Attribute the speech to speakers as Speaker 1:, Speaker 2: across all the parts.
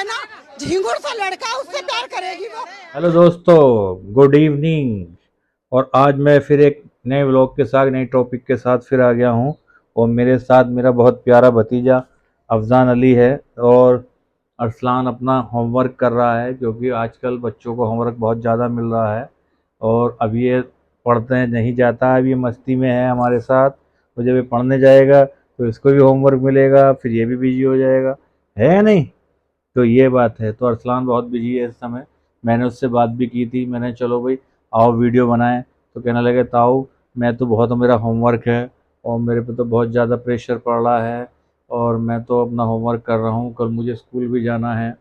Speaker 1: ना, झिंगुर सा लड़का, उससे प्यार करेगी वो।
Speaker 2: हेलो दोस्तों, गुड इवनिंग। और आज मैं फिर एक नए व्लॉग के साथ, नए टॉपिक के साथ फिर आ गया हूँ। और मेरे साथ मेरा बहुत प्यारा भतीजा अफजान अली है। और अरसलान अपना होमवर्क कर रहा है, क्योंकि आजकल बच्चों को होमवर्क बहुत ज़्यादा मिल रहा है। और अभी ये पढ़ते नहीं जाता है, अभी ये मस्ती में है हमारे साथ। तो जब ये पढ़ने जाएगा तो इसको भी होमवर्क मिलेगा, फिर ये भी बिजी हो जाएगा, है या नहीं? तो ये बात है। तो अरसलान बहुत बिजी है इस समय। मैंने उससे बात भी की थी, मैंने चलो भाई आओ वीडियो बनाएं। तो कहने लगे ताऊ, मैं तो बहुत, मेरा होमवर्क है और मेरे पे तो बहुत ज़्यादा प्रेशर पड़ रहा है और मैं तो अपना होमवर्क कर रहा हूँ, कल मुझे स्कूल भी जाना है।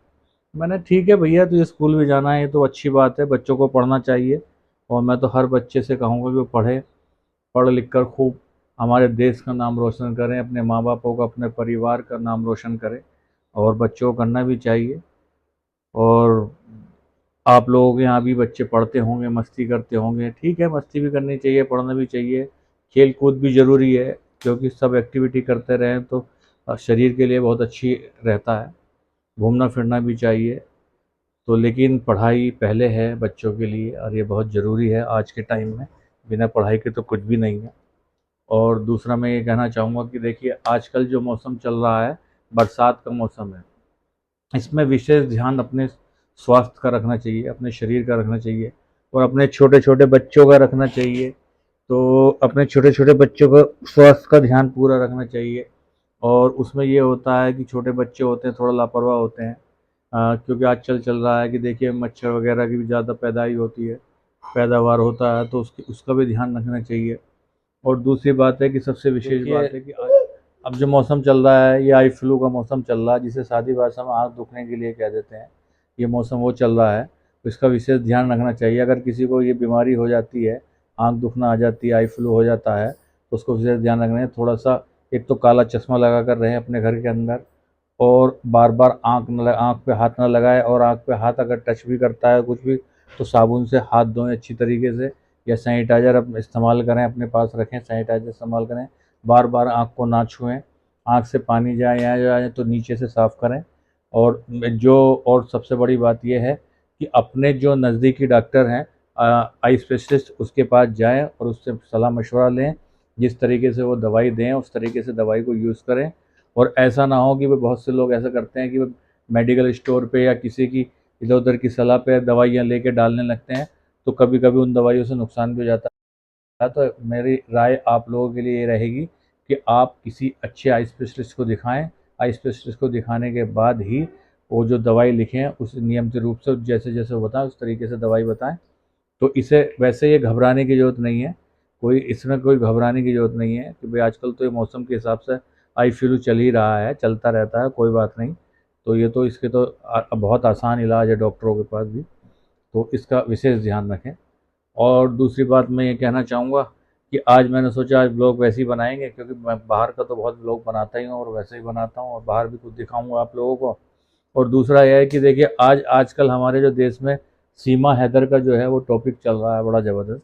Speaker 2: मैंने ठीक है भैया, तुझे स्कूल भी जाना है, ये तो अच्छी बात है, बच्चों को पढ़ना चाहिए। और मैं तो हर बच्चे से कहूँगा कि वो पढ़े, पढ़ लिख कर खूब हमारे देश का नाम रोशन करें, अपने माँ बापों का, अपने परिवार का नाम रोशन करें। और बच्चों को करना भी चाहिए। और आप लोगों के यहाँ भी बच्चे पढ़ते होंगे, मस्ती करते होंगे, ठीक है, मस्ती भी करनी चाहिए, पढ़ना भी चाहिए। खेल कूद भी ज़रूरी है, क्योंकि सब एक्टिविटी करते रहें तो शरीर के लिए बहुत अच्छी रहता है। घूमना फिरना भी चाहिए। तो लेकिन पढ़ाई पहले है बच्चों के लिए, और ये बहुत ज़रूरी है आज के टाइम में। बिना पढ़ाई के तो कुछ भी नहीं है। और दूसरा मैं ये कहना चाहूँगा कि देखिए, आजकल जो मौसम चल रहा है, बरसात का मौसम है, इसमें विशेष ध्यान अपने स्वास्थ्य का रखना चाहिए, अपने शरीर का रखना चाहिए और अपने छोटे छोटे बच्चों का रखना चाहिए। तो अपने छोटे छोटे बच्चों का स्वास्थ्य का ध्यान पूरा रखना चाहिए। और उसमें ये होता है कि छोटे बच्चे होते हैं, थोड़ा लापरवाह होते हैं। क्योंकि आजकल चल रहा है कि देखिए, मच्छर वगैरह की भी ज़्यादा पैदाई होती है, पैदावार होता है, तो उसका भी ध्यान रखना चाहिए। और दूसरी बात है कि सबसे विशेष बात है कि अब जो मौसम चल रहा है, ये आई फ्लू का मौसम चल रहा है, जिसे सादी भाषा में आँख दुखने के लिए कह देते हैं। ये मौसम वो चल रहा है, तो इसका विशेष ध्यान रखना चाहिए। अगर किसी को ये बीमारी हो जाती है, आँख दुखना आ जाती है, आई फ्लू हो जाता है, तो उसको विशेष ध्यान रखना है। थोड़ा सा एक तो काला चश्मा लगा कर रहें अपने घर के अंदर, और बार बार आँख पे हाथ ना लगाए, और आँख पे हाथ अगर टच भी करता है कुछ भी, तो साबुन से हाथ धोएं अच्छी तरीके से, या सैनिटाइज़र इस्तेमाल करें, अपने पास रखें, सैनिटाइज़र इस्तेमाल करें। बार बार आँख को ना छुएं, आँख से पानी जाए या जाए तो नीचे से साफ़ करें। और और सबसे बड़ी बात यह है कि अपने जो नज़दीकी डॉक्टर हैं, आई स्पेशलिस्ट, उसके पास जाएं और उससे सलाह मशवरा लें। जिस तरीके से वो दवाई दें, उस तरीके से दवाई को यूज़ करें। और ऐसा ना हो कि वो, बहुत से लोग ऐसा करते हैं कि वो मेडिकल स्टोर पे या किसी की इधर उधर की सलाह पे दवाइयाँ लेके डालने लगते हैं, तो कभी कभी उन दवाइयों से नुकसान भी हो जाता है। तो मेरी राय आप लोगों के लिए ये रहेगी कि आप किसी अच्छे आई स्पेशलिस्ट को दिखाएं। आई स्पेशलिस्ट को दिखाने के बाद ही वो जो दवाई लिखें, उस नियमित रूप से जैसे जैसे वो बताएं, उस तरीके से दवाई बताएं। तो इसे वैसे ये घबराने की ज़रूरत नहीं है, कोई इसमें कोई घबराने की ज़रूरत नहीं है कि भाई आजकल तो ये मौसम के हिसाब से आई फ्लू चल ही रहा है, चलता रहता है, कोई बात नहीं। तो ये तो इसके तो बहुत आसान इलाज है डॉक्टरों के पास भी। तो इसका विशेष ध्यान रखें। और दूसरी बात मैं ये कहना चाहूँगा कि आज मैंने सोचा आज ब्लॉग वैसे ही बनाएंगे, क्योंकि मैं बाहर का तो बहुत ब्लॉग बनाता ही हूँ और वैसे ही बनाता हूँ, और बाहर भी कुछ दिखाऊँगा आप लोगों को। और दूसरा यह है कि देखिए, आजकल हमारे जो देश में सीमा हैदर का जो है वो टॉपिक चल रहा है बड़ा ज़बरदस्त।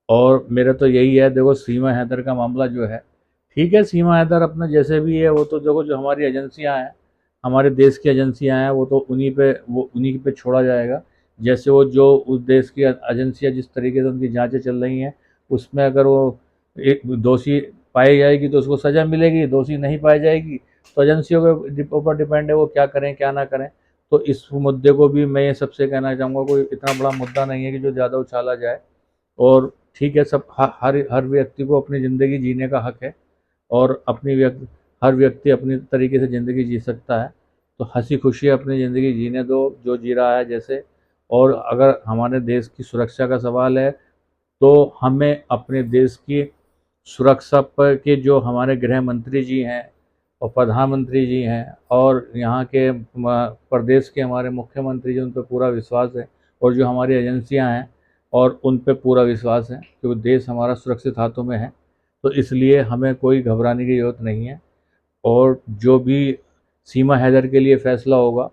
Speaker 2: और मेरा तो यही है, देखो सीमा हैदर का मामला जो है, ठीक है, सीमा हैदर अपना जैसे भी है, वो तो देखो जो हमारी एजेंसियां हैं, हमारे देश की एजेंसियां हैं, वो उन्हीं पे छोड़ा जाएगा। जैसे वो जो उस देश की एजेंसियां जिस तरीके से उनकी जांचें चल रही हैं, उसमें अगर वो एक दोषी पाई जाएगी तो उसको सज़ा मिलेगी, दोषी नहीं पाई जाएगी तो एजेंसियों के ऊपर डिपेंड है वो क्या करें क्या ना करें। तो इस मुद्दे को भी मैं ये सबसे कहना चाहूँगा, कोई इतना बड़ा मुद्दा नहीं है कि जो ज़्यादा उछाला जाए। और ठीक है, सब हर हर व्यक्ति को अपनी ज़िंदगी जीने का हक है, और हर व्यक्ति अपनी तरीके से ज़िंदगी जी सकता है। तो हंसी खुशी अपनी ज़िंदगी जीने दो, जो जी रहा है जैसे। और अगर हमारे देश की सुरक्षा का सवाल है, तो हमें अपने देश की सुरक्षा पर के जो हमारे गृह मंत्री जी हैं और प्रधानमंत्री जी हैं, और यहाँ के प्रदेश के हमारे मुख्यमंत्री जी, उन पर पूरा विश्वास है। और जो हमारी एजेंसियाँ हैं, और उन पे पूरा विश्वास है, क्योंकि देश हमारा सुरक्षित हाथों में है। तो इसलिए हमें कोई घबराने की ज़रूरत नहीं है। और जो भी सीमा हैदर के लिए फ़ैसला होगा,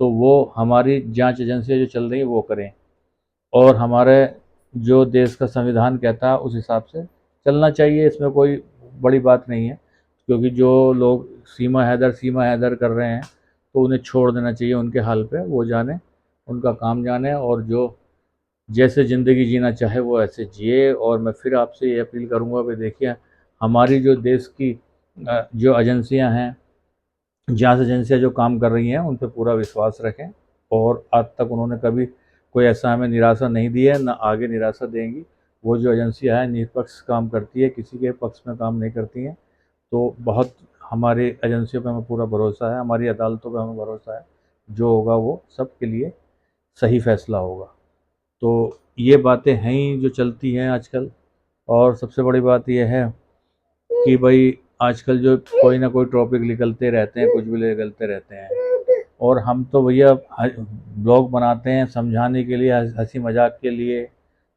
Speaker 2: तो वो हमारी जांच एजेंसियाँ जो चल रही हैं वो करें। और हमारे जो देश का संविधान कहता है उस हिसाब से चलना चाहिए, इसमें कोई बड़ी बात नहीं है। क्योंकि जो लोग सीमा हैदर कर रहे हैं, तो उन्हें छोड़ देना चाहिए उनके हाल पे, वो जाने, उनका काम जाने, और जो जैसे ज़िंदगी जीना चाहे वो ऐसे जिए। और मैं फिर आपसे ये अपील करूँगा कि देखिए, हमारी जो देश की जो एजेंसियां हैं, जांच एजेंसियां जो काम कर रही हैं, उन पे पूरा विश्वास रखें। और आज तक उन्होंने कभी कोई ऐसा हमें निराशा नहीं दी है, ना आगे निराशा देंगी। वो जो एजेंसियां हैं निष्पक्ष काम करती है, किसी के पक्ष में काम नहीं करती हैं। तो बहुत हमारी एजेंसियों पे हमें पूरा भरोसा है, हमारी अदालतों पे हमें भरोसा है। जो होगा वो सबके लिए सही फैसला होगा। तो ये बातें हैं ही जो चलती हैं आजकल। और सबसे बड़ी बात यह है कि भाई आजकल जो कोई ना कोई टॉपिक निकलते रहते हैं, कुछ भी निकलते रहते हैं, और हम तो भैया ब्लॉग बनाते हैं समझाने के लिए, हंसी मजाक के लिए,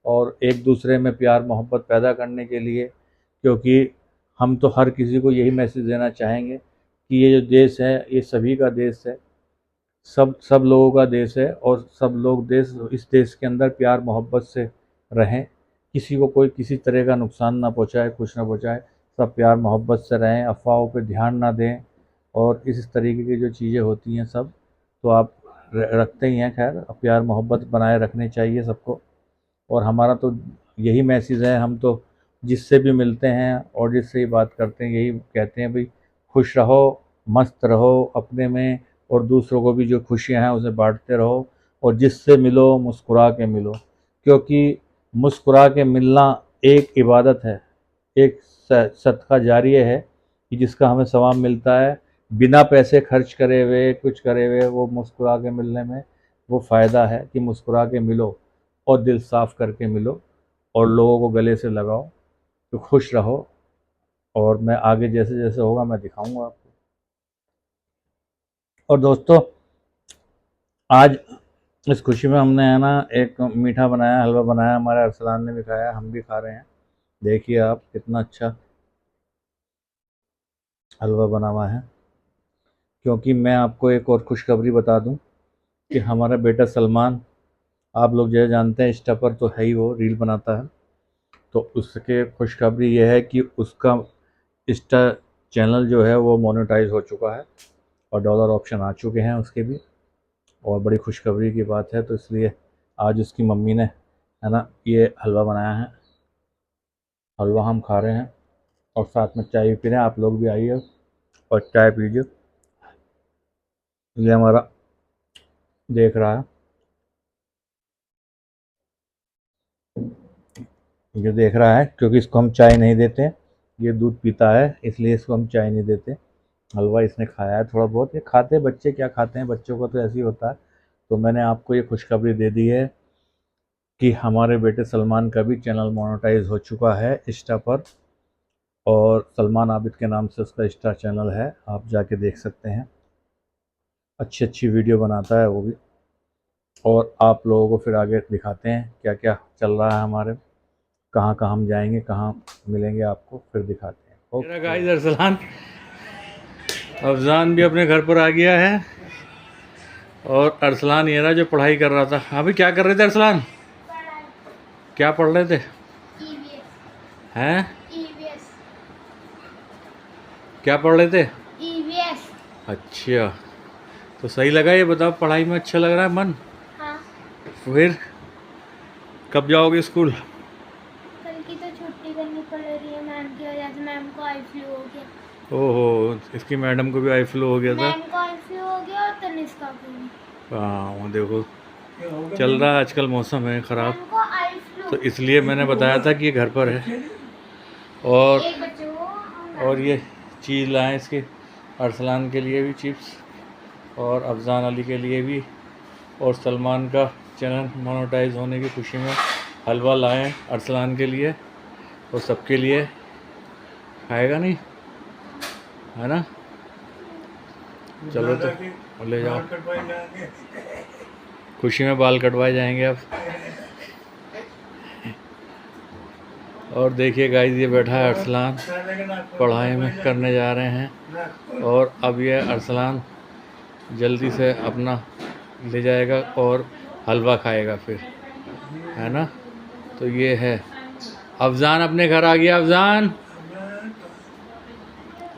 Speaker 2: और एक दूसरे में प्यार मोहब्बत पैदा करने के लिए। क्योंकि हम तो हर किसी को यही मैसेज देना चाहेंगे कि ये जो देश है ये सभी का देश है, सब लोगों का देश है, और सब लोग इस देश के अंदर प्यार मोहब्बत से रहें। किसी को कोई किसी तरह का नुकसान ना पहुंचाए, कुछ ना पहुंचाए, सब प्यार मोहब्बत से रहें, अफवाहों पे ध्यान ना दें। और इस तरीके की जो चीज़ें होती हैं सब, तो आप रखते ही हैं, खैर प्यार मोहब्बत बनाए रखने चाहिए सबको। और हमारा तो यही मैसेज है, हम तो जिससे भी मिलते हैं और जिससे ही बात करते हैं यही कहते हैं, भाई खुश रहो, मस्त रहो अपने में, और दूसरों को भी जो खुशियां हैं उसे बांटते रहो। और जिससे मिलो मुस्कुरा के मिलो, क्योंकि मुस्कुरा के मिलना एक इबादत है, एक सदका जारिया है कि जिसका हमें सवाब मिलता है बिना पैसे खर्च करे हुए, कुछ करे हुए। वो मुस्कुरा के मिलने में वो फ़ायदा है कि मुस्कुरा के मिलो और दिल साफ़ करके मिलो, और लोगों को गले से लगाओ। तो खुश रहो, और मैं आगे जैसे जैसे होगा मैं दिखाऊंगा आपको। और दोस्तों, आज इस खुशी में हमने है ना एक मीठा बनाया, हलवा बनाया, हमारे अरसलान ने भी खाया, हम भी खा रहे हैं। देखिए आप कितना अच्छा हलवा बना हुआ है। क्योंकि मैं आपको एक और खुशखबरी बता दूं कि हमारा बेटा सलमान, आप लोग जो जानते हैं इंस्टा पर तो है ही, वो रील बनाता है। तो उसके खुशखबरी ये है कि उसका इंस्टा चैनल जो है वो मोनेटाइज हो चुका है, और डॉलर ऑप्शन आ चुके हैं उसके भी। और बड़ी खुशखबरी की बात है, तो इसलिए आज उसकी मम्मी ने है ना ये हलवा बनाया है। हलवा हम खा रहे हैं और साथ में चाय भी पी रहे हैं। आप लोग भी आइए और चाय पीजिए। ये हमारा देख रहा है, ये देख रहा है, क्योंकि इसको हम चाय नहीं देते, ये दूध पीता है इसलिए इसको हम चाय नहीं देते। हलवा इसने खाया है थोड़ा बहुत, ये खाते हैं बच्चे, क्या खाते हैं, बच्चों को तो ऐसे ही होता है। तो मैंने आपको ये खुशखबरी दे दी है कि हमारे बेटे सलमान का भी चैनल मोनेटाइज हो चुका है इंस्टा पर, और सलमान आबिद के नाम से उसका इंस्टा चैनल है, आप जाके देख सकते हैं। अच्छी अच्छी वीडियो बनाता है वो भी। और आप लोगों को फिर आगे दिखाते हैं क्या क्या चल रहा है हमारे, कहाँ कहाँ हम जाएंगे, कहाँ मिलेंगे, आपको फिर दिखाते हैं। मेरा गाइस अरसलान, अफजान भी अपने घर पर आ गया है, और अरसलान ये रहा जो पढ़ाई कर रहा था। अभी क्या कर रहे थे अरसलान, क्या पढ़ रहे थे? हैं? क्या पढ़ रहे थे? EVS। अच्छा, तो सही लगा ये बताओ, पढ़ाई में अच्छा लग रहा है मन? हाँ। फिर कब जाओगे स्कूल?
Speaker 3: कल की तो छुट्टी करनी पड़ रही है मैम की वजह से, मैम को आई फ्लू हो गया।
Speaker 2: ओहो, इसकी मैडम को भी आई फ्लू हो गया था।
Speaker 3: मैम को आई फ्लू हो गया और तनिष्का को भी।
Speaker 2: हाँ देखो, चल रहा है आजकल, मौसम है ख़राब, तो इसलिए मैंने बताया था कि ये घर पर है। और ये चीज़ लाएँ इसके अरसलान के लिए भी चिप्स, और अफजान अली के लिए भी, और सलमान का चैनल मोनेटाइज होने की खुशी में हलवा लाएँ अरसलान के लिए, और सबके लिए। खाएगा नहीं है ना? चलो तो ले जाओ, खुशी में बाल कटवाए जाएंगे अब। और देखिए गाइस, ये बैठा है अरसलान, पढ़ाई में करने जा रहे हैं, और अब ये अरसलान जल्दी से अपना ले जाएगा और हलवा खाएगा फिर, है ना? तो ये है, अफजान अपने घर आ गया।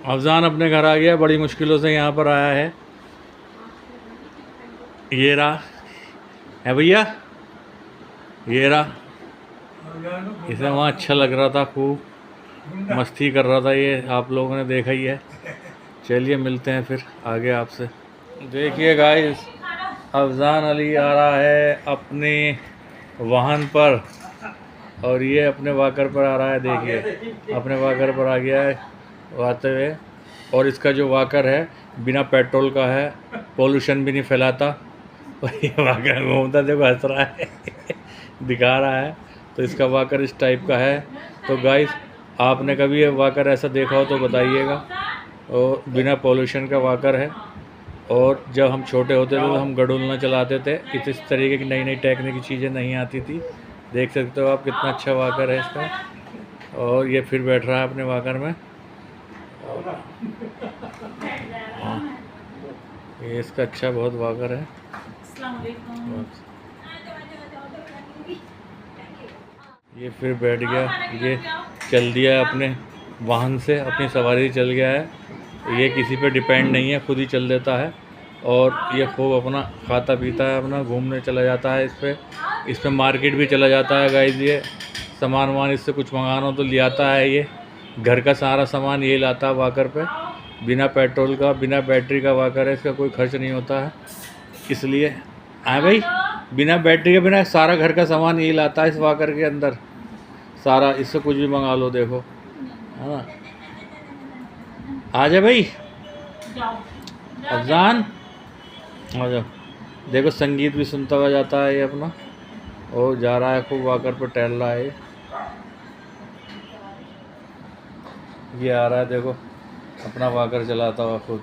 Speaker 2: अफजान अपने घर आ गया, बड़ी मुश्किलों से यहाँ पर आया है। ये रहा है भैया, ये रहा। इसे वहाँ अच्छा लग रहा था, खूब मस्ती कर रहा था, ये आप लोगों ने देखा ही है। चलिए मिलते हैं फिर आगे आपसे। देखिए गाइस, अफजान अली आ रहा है अपने वाहन पर और ये अपने वाकर पर आ रहा है। देखिए अपने वाकर पर आ गया है आते हुए, और इसका जो वाकर है बिना पेट्रोल का है, पोल्यूशन भी नहीं फैलाता। और ये वाकर घूमता देखो, हंस रहा है दिखा रहा है। तो इसका वाकर इस टाइप का है। तो गाइस, आपने कभी ये वाकर ऐसा देखा हो तो बताइएगा। और बिना पोल्यूशन का वाकर है। और जब हम छोटे होते थे तो हम गडुलना चलाते थे, इस तरीके की नई नई टेक्निक की चीज़ें नहीं आती थी। देख सकते हो आप कितना अच्छा वाकर है इसका। और ये फिर बैठ रहा है अपने वाकर में। ये इसका अच्छा बहुत वाकर है। ये फिर बैठ गया, ये चल दिया अपने वाहन से, अपनी सवारी चल गया है। ये किसी पे डिपेंड नहीं है, खुद ही चल देता है। और ये खूब अपना खाता पीता है, अपना घूमने चला जाता है। इस पे मार्केट भी चला जाता है गाइस। ये सामान वामान इससे कुछ मंगाना हो तो ले आता है। ये घर का सारा सामान ये लाता है वाकर पे, बिना पेट्रोल का, बिना बैटरी का वाकर है। इसका कोई खर्च नहीं होता है, इसलिए हाँ भाई, बिना बैटरी के, बिना सारा घर का सामान यही लाता है इस वाकर के अंदर सारा। इससे कुछ भी मंगा लो, देखो है ना। आ जा भाई अफजान, आ जाओ। देखो संगीत भी सुनता हुआ जाता है ये अपना, और जा रहा है खूब वाकर पर टहल रहा है। ये आ रहा है देखो, अपना वाकर चलाता हुआ खुद।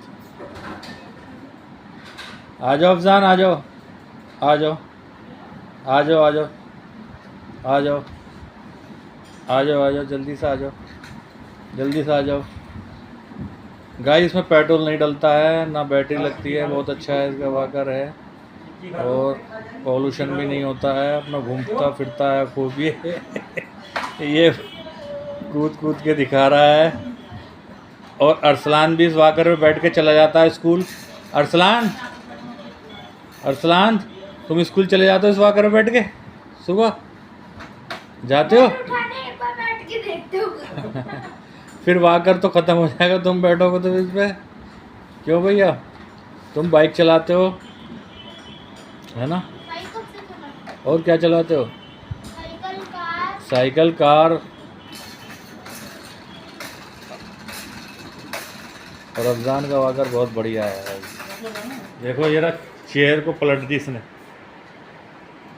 Speaker 2: आ जाओ अफजान, आ जाओ, आ जाओ, आ जाओ, आ जाओ, आ जाओ, आ जाओ, आ जाओ, जल्दी से आ जाओ, जल्दी से आ जाओ। गाइस, इसमें पेट्रोल नहीं डलता है, ना बैटरी लगती है, बहुत अच्छा है इसका वाकर है। और पॉल्यूशन भी नहीं होता है, अपना घूमता फिरता है खूब। ये कूद कूद के दिखा रहा है। और अरसलान भी इस वाकर में बैठ के चला जाता है स्कूल। अरसलान, अरसलान, तुम स्कूल चले जाते हो इस वाकर में बैठ के? सुबह जाते हो?
Speaker 3: बैठ के देखते हो
Speaker 2: फिर वाकर तो ख़त्म हो जाएगा, तुम बैठोगे तो इस पे। क्यों भैया, तुम बाइक चलाते हो है ना? और क्या चलाते हो?
Speaker 3: Cycle, car.
Speaker 2: Cycle, car. और अफजान का वाकर बहुत बढ़िया है। देखो जरा, चेयर को पलट दी इसने,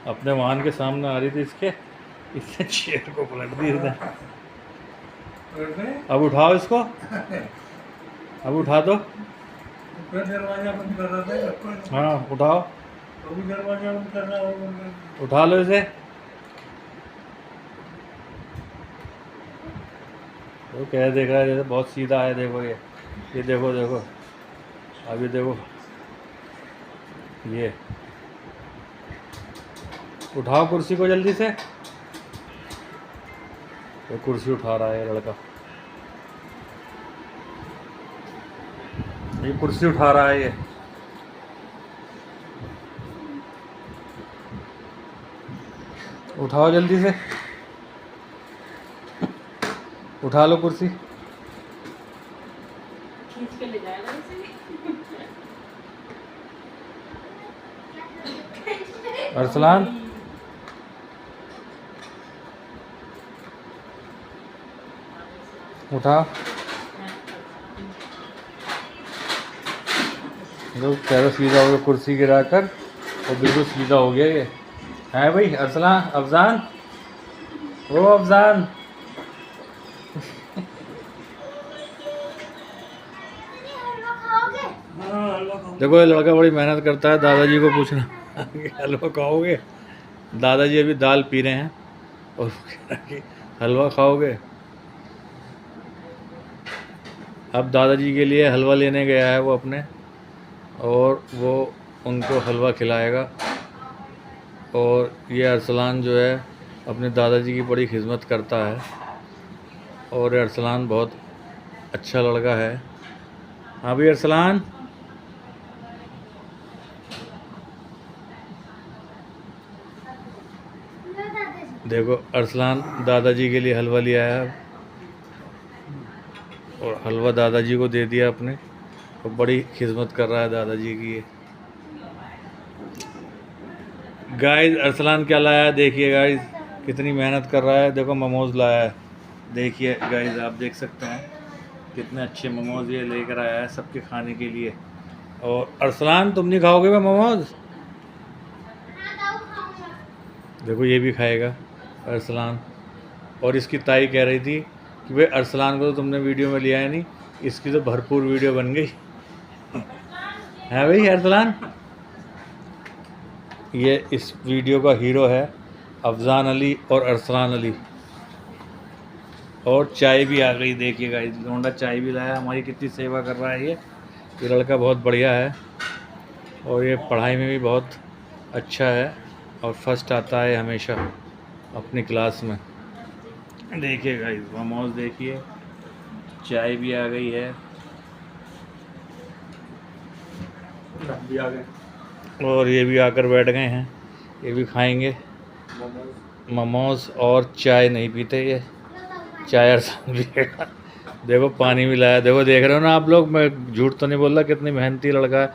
Speaker 2: अपने वाहन के सामने आ रही थी इसने चेयर को पलट दी इसने। अब उठाओ इसको, अब उठा दो।
Speaker 4: दरवाजा बंद कर रहा था।
Speaker 2: हाँ उठाओ,
Speaker 4: अभी दरवाजा बंद कर रहा होगा।
Speaker 2: उठा लो इसे। वो क्या देख रहा है, जैसे बहुत सीधा है। देखो ये देखो, देखो अभी देखो, ये उठाओ कुर्सी को जल्दी से। वो कुर्सी उठा रहा है ये लड़का, ये कुर्सी उठा रहा है ये। उठाओ जल्दी से, उठा लो कुर्सी।
Speaker 1: खींच के ले जाएगा इसे।
Speaker 2: अरसलान, उठा। जो पैरों सीधा हो गया, कुर्सी गिरा कर और बिल्कुल सीधा हो गया ये। है भाई अरसलान, अफजान, ओ अफजान देखो ये लड़का बड़ी मेहनत करता है। दादाजी को पूछना हलवा खाओगे? दादाजी अभी दाल पी रहे हैं और कह रहा कि हलवा खाओगे। अब दादाजी के लिए हलवा लेने गया है वो अपने, और वो उनको हलवा खिलाएगा। और ये अरसलान जो है अपने दादाजी की बड़ी खिदमत करता है। और ये अरसलान बहुत अच्छा लड़का है। हाँ भाई अरसलान, देखो अरसलान दादाजी के लिए हलवा लिया है और हलवा दादाजी को दे दिया अपने, और बड़ी खिदमत कर रहा है दादाजी की ये। गाइस अरसलान क्या लाया है देखिए गाइस, कितनी मेहनत कर रहा है। देखो मोमोज़ लाया है, देखिए गाइस आप देख सकते हैं कितने अच्छे मोमोज़ ये लेकर आया है सबके खाने के लिए। और अरसलान तुम नहीं खाओगे भाई मोमोज़? देखो ये भी खाएगा अरसलान। और इसकी ताई कह रही थी कि भाई अरसलान को तो तुमने वीडियो में लिया है नहीं, इसकी तो भरपूर वीडियो बन गई है भाई अरसलान। ये इस वीडियो का हीरो है अफजान अली और अरसलान अली। और चाय भी आ गई, देखिएगा इस लोंडा चाय भी लाया, हमारी कितनी सेवा कर रहा है ये लड़का बहुत बढ़िया है। और ये पढ़ाई में भी बहुत अच्छा है और फर्स्ट आता है हमेशा अपनी क्लास में। देखिएगा इस मोमोज, देखिए चाय भी आ गई है भी आ गए, और ये भी आकर बैठ गए हैं, ये भी खाएंगे मोमोज। और चाय नहीं पीते ये, चाय अरसलान पिएगा। देखो पानी भी लाया, देखो देख रहे हो ना आप लोग, मैं झूठ तो नहीं बोल रहा, कितनी मेहनती लड़का है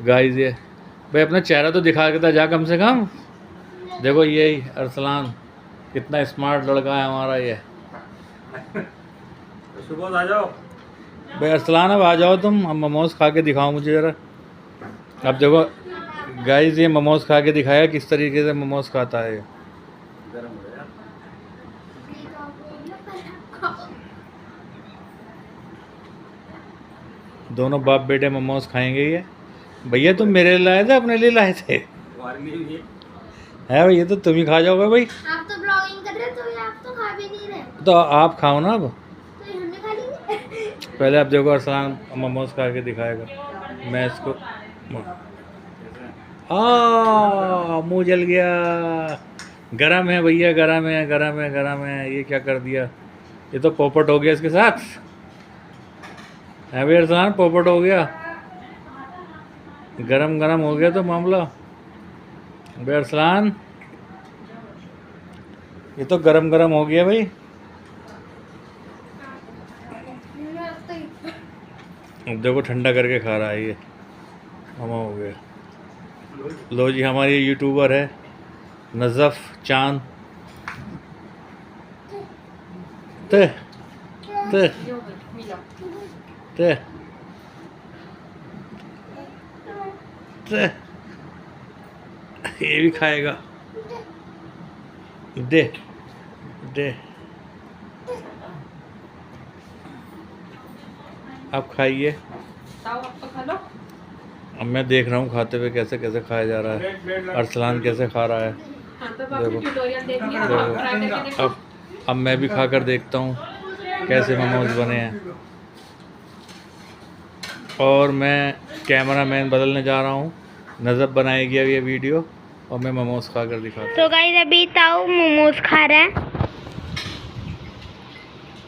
Speaker 2: गाइस ये। भाई अपना चेहरा तो दिखा के था जा कम से कम। देखो यही अरसलान, कितना स्मार्ट लड़का है हमारा ये।
Speaker 4: सुबह आ जाओ
Speaker 2: भाई अरसलान अब आ जाओ तुम, अब मोमोज खा के दिखाओ मुझे ज़रा। अब देखो गाइस ये मोमोज खा के दिखाया किस तरीके से मोमोज खाता है ये। दोनों बाप बेटे मोमोज खाएंगे ये। भैया तुम मेरे लिए लाए थे अपने लिए लाए थे? है भैया तो तुम ही खा जाओगे भाई।
Speaker 3: आप तो ब्लॉगिंग कर रहे हो तो आप तो खा भी नहीं रहे,
Speaker 2: तो आप खाओ ना अब।
Speaker 3: तो हमने खा लेंगे।
Speaker 2: पहले आप देखो अरसलान मोमोज खा के दिखाएगा, मैं इसको मुँह जल गया। गरम है भैया, गरम है गरम है गरम है। ये क्या कर दिया, ये तो पोपट हो गया इसके साथ है भाई अरसलान, पोपट हो गया, गरम गरम हो गया तो मामला भाई अरसलान, ये तो गरम गरम हो गया भाई। अब देखो ठंडा करके खा रहा है ये, मामा हो गया। लो जी हमारी यूट्यूबर है नज़फ़ चांद, ते ते ते ते ये भी खाएगा, दे दे आप खाइए। अब मैं देख रहा हूँ खाते हुए कैसे कैसे खाया जा रहा है, अरसलान कैसे खा रहा है। देखो अब मैं भी खा कर देखता हूँ कैसे मोमोज बने हैं। और मैं कैमरामैन बदलने जा रहा हूँ, नज़र बनाएगी अब ये वीडियो और मैं मोमोज खा कर दिखाता हूँ।
Speaker 3: तो गाइस अभी ताऊ मोमोज खा रहा है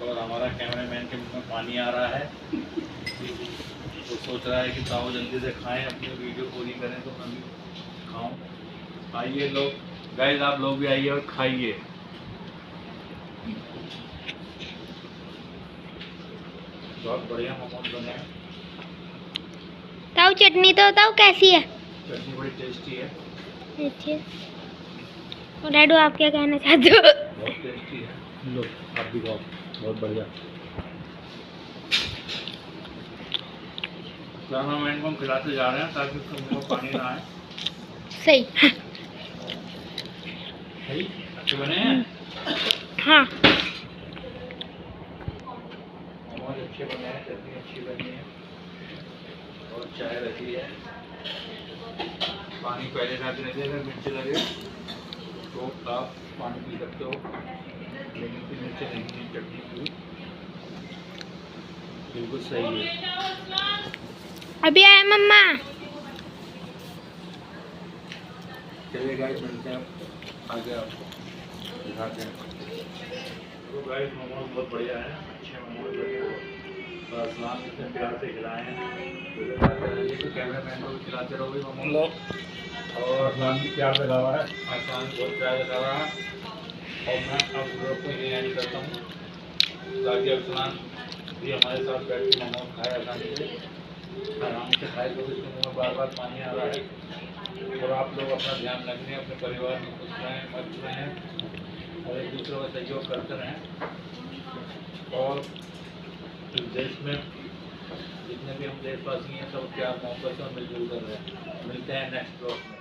Speaker 2: और हमारा कैमरामैन के मुंह में पानी आ रहा है, तो सोच रहा है कि ताऊ जल्दी से खाएं, अपनी वीडियो पूरी करें तो मैं भी खाऊं। आइए लोग, गाइस आप लोग भी आइए और खाइए। बहुत बढ़िया मोमोज बने हैं।
Speaker 3: ताऊ चटनी तो ताऊ कैसी है?
Speaker 2: चटनी बड़ी टेस्टी है।
Speaker 3: अच्छी। और डैडू आप क्या कहना चाहते हो?
Speaker 2: बहुत टेस्टी है, लो आप भी खाओ, बहुत बढ़िया। कैमरामैन को हम खिलाते जा रहे हैं ताकि उसके मुंह में पानी ना आए।
Speaker 3: सही।
Speaker 2: सही अच्छे बने हैं।
Speaker 3: हाँ
Speaker 2: बहुत अच्छे बने हैं, चटनी अच्छी बनी है और चाय रखी है। पानी पहले साथ रहते, अगर मिर्च लगे तो आप पानी पी सकते हो, लेकिन फिर मिर्च नहीं है, चटनी पूरी बिल्कुल सही है।
Speaker 3: अभी आए मम्मा।
Speaker 2: चलिए गाइस मिलते हैं आगे, आपको दिखाते हैं। तो गाइस मोमोज बहुत बढ़िया है, अच्छे मोमोज लगे और अरसलान इतने प्यार से खिलाए हैं, तो कैमरामैन को भी खिलाते रहोगे मोमोज। और अरसलान भी प्यार लगा हुआ है, अरसलान बहुत प्यार लगा रहा है। और मैं अब ब्लॉग को ये एंड करता हूँ ताकि अफसान भी हमारे साथ बैठ के मोमोज खाए आराम से खाए, तो इसके मुँह में बार बार पानी आ रहा है। और आप लोग अपना ध्यान रखें, अपने परिवार में खुश रहें, मस्त रहें और एक दूसरे का सहयोग करते रहें। और इस देश में जितने भी हम देशवासी हैं सब प्यार मोहब्बत से मिलजुल कर रहे हैं। मिलते हैं नेक्स्ट ब्लॉग में।